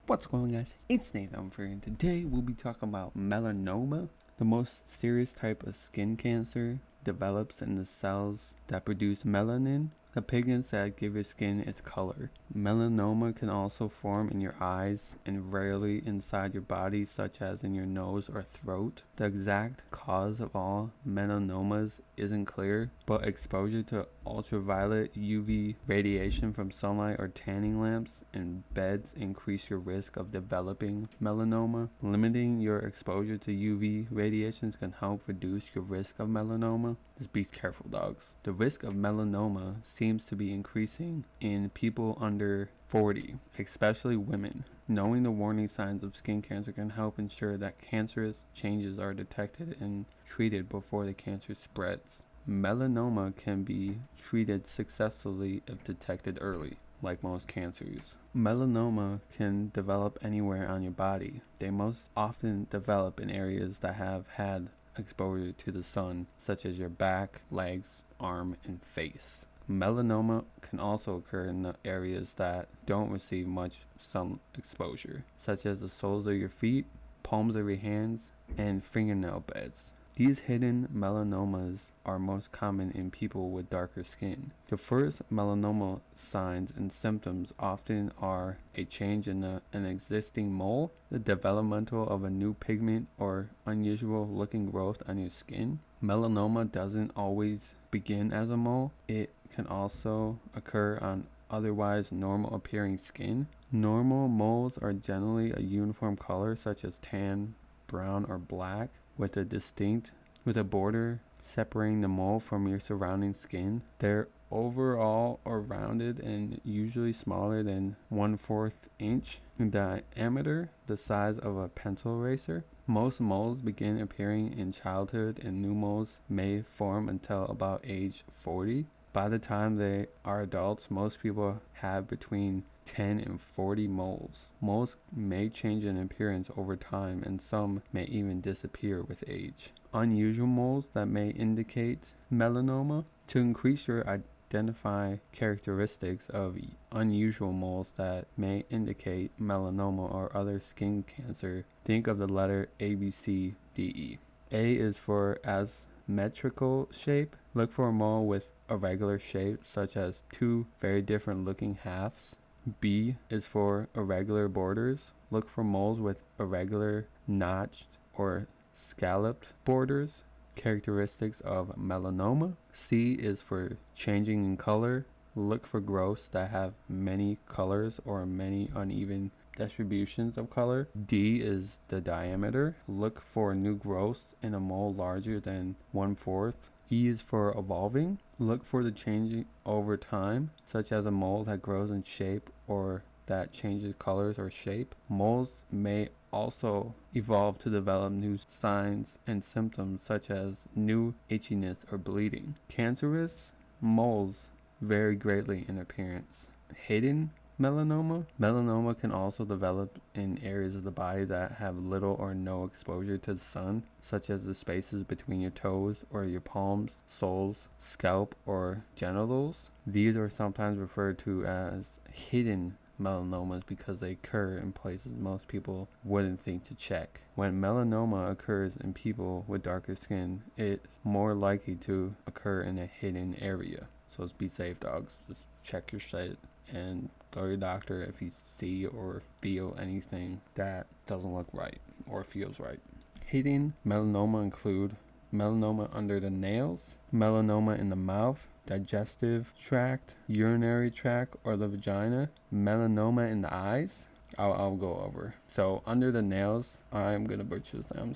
What's going on, guys? It's Nathan for and today we'll be talking about melanoma. The most serious type of skin cancer develops in the cells that produce melanin, the pigments that give your skin its color. Melanoma can also form in your eyes and rarely inside your body, such as in your nose or throat. The exact cause of all melanomas isn't clear, but exposure to ultraviolet UV radiation from sunlight or tanning lamps and beds increase your risk of developing melanoma. Limiting your exposure to UV radiations can help reduce your risk of melanoma. Just be careful, dogs. The risk of melanoma seems to be increasing in people under 40, especially women. Knowing the warning signs of skin cancer can help ensure that cancerous changes are detected and treated before the cancer spreads. Melanoma can be treated successfully if detected early. Like most cancers, melanoma can develop anywhere on your body. They most often develop in areas that have had exposure to the sun, such as your back, legs, arm, and face. Melanoma can also occur in the areas that don't receive much sun exposure, such as the soles of your feet, palms of your hands, and fingernail beds. These hidden melanomas are most common in people with darker skin. The first melanoma signs and symptoms often are a change in an existing mole, the developmental of a new pigment, or unusual looking growth on your skin. Melanoma doesn't always begin as a mole. It can also occur on otherwise normal appearing skin. Normal moles are generally a uniform color, such as tan, brown, or black, with a border separating the mole from your surrounding skin. They're overall or rounded and usually smaller than 1/4 inch in diameter, the size of a pencil eraser. Most moles begin appearing in childhood and new moles may form until about age 40. By the time they are adults, most people have between 10 and 40 moles. Moles may change in appearance over time, and some may even disappear with age. Unusual moles that may indicate melanoma. To increase your identify characteristics of unusual moles that may indicate melanoma or other skin cancer, think of the letter A, B, C, D, E. A is for asymmetrical shape. Look for a mole with irregular shape, such as two very different looking halves. B is for irregular borders. Look for moles with irregular, notched, or scalloped borders, characteristics of melanoma. C is for changing in color. Look for growths that have many colors or many uneven distributions of color. D is the diameter. Look for new growths in a mole larger than 1/4. E is for evolving. Look for the changing over time, such as a mole that grows in shape or that changes colors or shape. Moles may also evolve to develop new signs and symptoms, such as new itchiness or bleeding. Cancerous moles vary greatly in appearance. Hidden melanoma. Melanoma can also develop in areas of the body that have little or no exposure to the sun, such as the spaces between your toes or your palms, soles, scalp, or genitals. These are sometimes referred to as hidden melanomas because they occur in places most people wouldn't think to check. When melanoma occurs in people with darker skin, it's more likely to occur in a hidden area. So just be safe, dogs. Just check your shit and go to your doctor if you see or feel anything that doesn't look right or feels right. Hidden melanoma include melanoma under the nails, melanoma in the mouth, digestive tract, urinary tract, or the vagina, melanoma in the eyes. I'll go over. So under the nails, I'm gonna butcher them.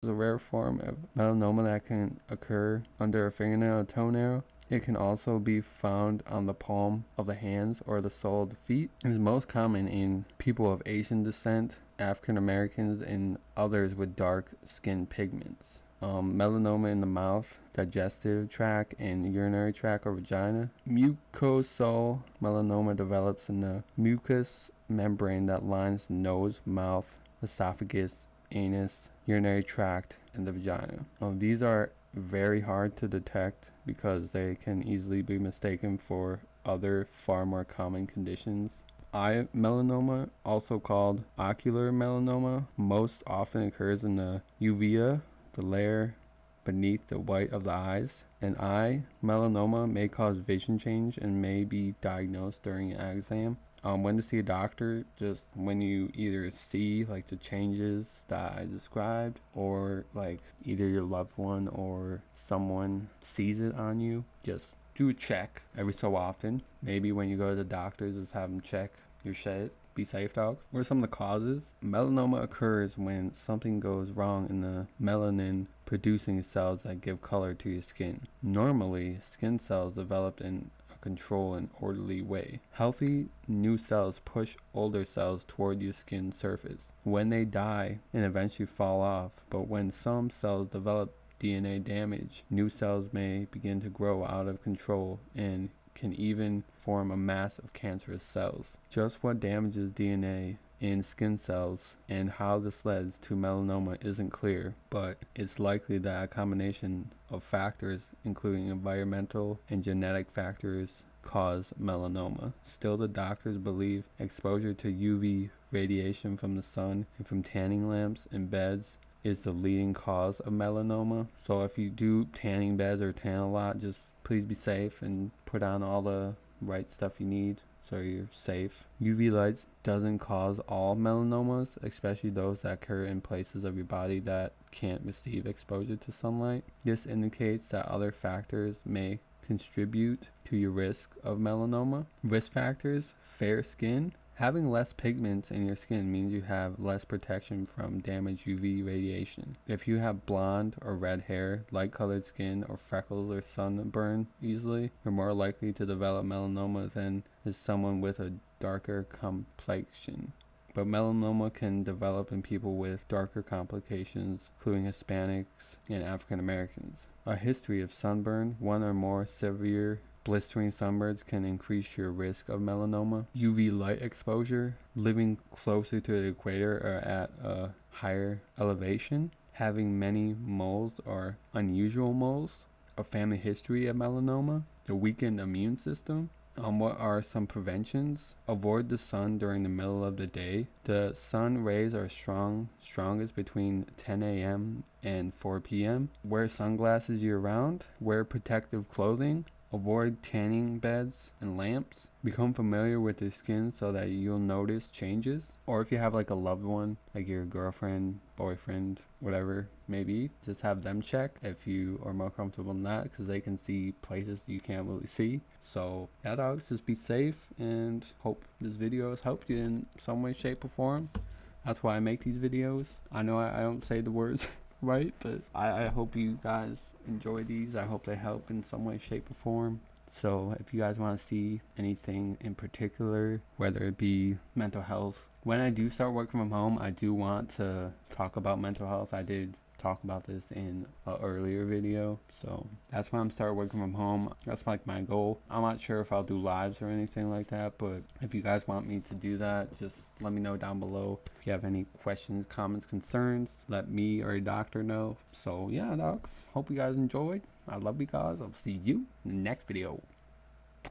It's a rare form of melanoma that can occur under a fingernail or toenail. It can also be found on the palm of the hands or the sole of the feet. It is most common in people of Asian descent, African Americans, and others with dark skin pigments. Melanoma in the mouth, digestive tract, and urinary tract or vagina. Mucosal melanoma develops in the mucous membrane that lines the nose, mouth, esophagus, anus, urinary tract, and the vagina. These are very hard to detect because they can easily be mistaken for other far more common conditions. Eye melanoma, also called ocular melanoma, most often occurs in the uvea, the layer beneath the white of the eyes. An eye melanoma may cause vision change and may be diagnosed during an eye exam. When to see a doctor, just when you either see like the changes that I described, or like either your loved one or someone sees it on you, just do a check every so often. Maybe when you go to the doctor, just have them check your shit. Be safe, dog. What are some of the causes? Melanoma occurs when something goes wrong in the melanin producing cells that give color to your skin. Normally, skin cells developed in control and orderly way. Healthy new cells push older cells toward your skin surface. When they die and eventually fall off, but when some cells develop DNA damage, new cells may begin to grow out of control and can even form a mass of cancerous cells. Just what damages DNA in skin cells and how this leads to melanoma isn't clear, but it's likely that a combination of factors, including environmental and genetic factors, cause melanoma. Still, the doctors believe exposure to UV radiation from the sun and from tanning lamps and beds is the leading cause of melanoma. So if you do tanning beds or tan a lot, just please be safe and put on all the right stuff you need so you're safe. UV lights doesn't cause all melanomas, especially those that occur in places of your body that can't receive exposure to sunlight. This indicates that other factors may contribute to your risk of melanoma. Risk factors: fair skin. Having less pigments in your skin means you have less protection from damaged UV radiation. If you have blonde or red hair, light colored skin, or freckles or sunburn easily, you're more likely to develop melanoma than is someone with a darker complexion. But melanoma can develop in people with darker complications, including Hispanics and African Americans. A history of sunburn, one or more severe blistering sunburns, can increase your risk of melanoma. UV light exposure, living closer to the equator or at a higher elevation, having many moles or unusual moles, a family history of melanoma, the weakened immune system. What are some preventions? Avoid the sun during the middle of the day. The sun rays are strongest between 10 a.m. and 4 p.m. Wear sunglasses year round. Wear protective clothing. Avoid tanning beds and lamps. Become familiar with your skin so that you'll notice changes. Or if you have like a loved one, like your girlfriend, boyfriend, whatever maybe, just have them check if you are more comfortable than that, because they can see places you can't really see. So yeah, dogs, just be safe, and hope this video has helped you in some way, shape, or form. That's why I make these videos. I know I don't say the words right, but I hope you guys enjoy these. I hope they help in some way, shape, or form. So if you guys want to see anything in particular, whether it be mental health, when I do start working from home, I do want to talk about mental health. I did talk about this in an earlier video, so that's why I'm starting working from home. That's like my goal. I'm not sure if I'll do lives or anything like that, but if you guys want me to do that, just let me know down below. If you have any questions, comments, concerns, let me or a doctor know. So yeah, dogs, hope you guys enjoyed. I love you guys. I'll see you in the next video.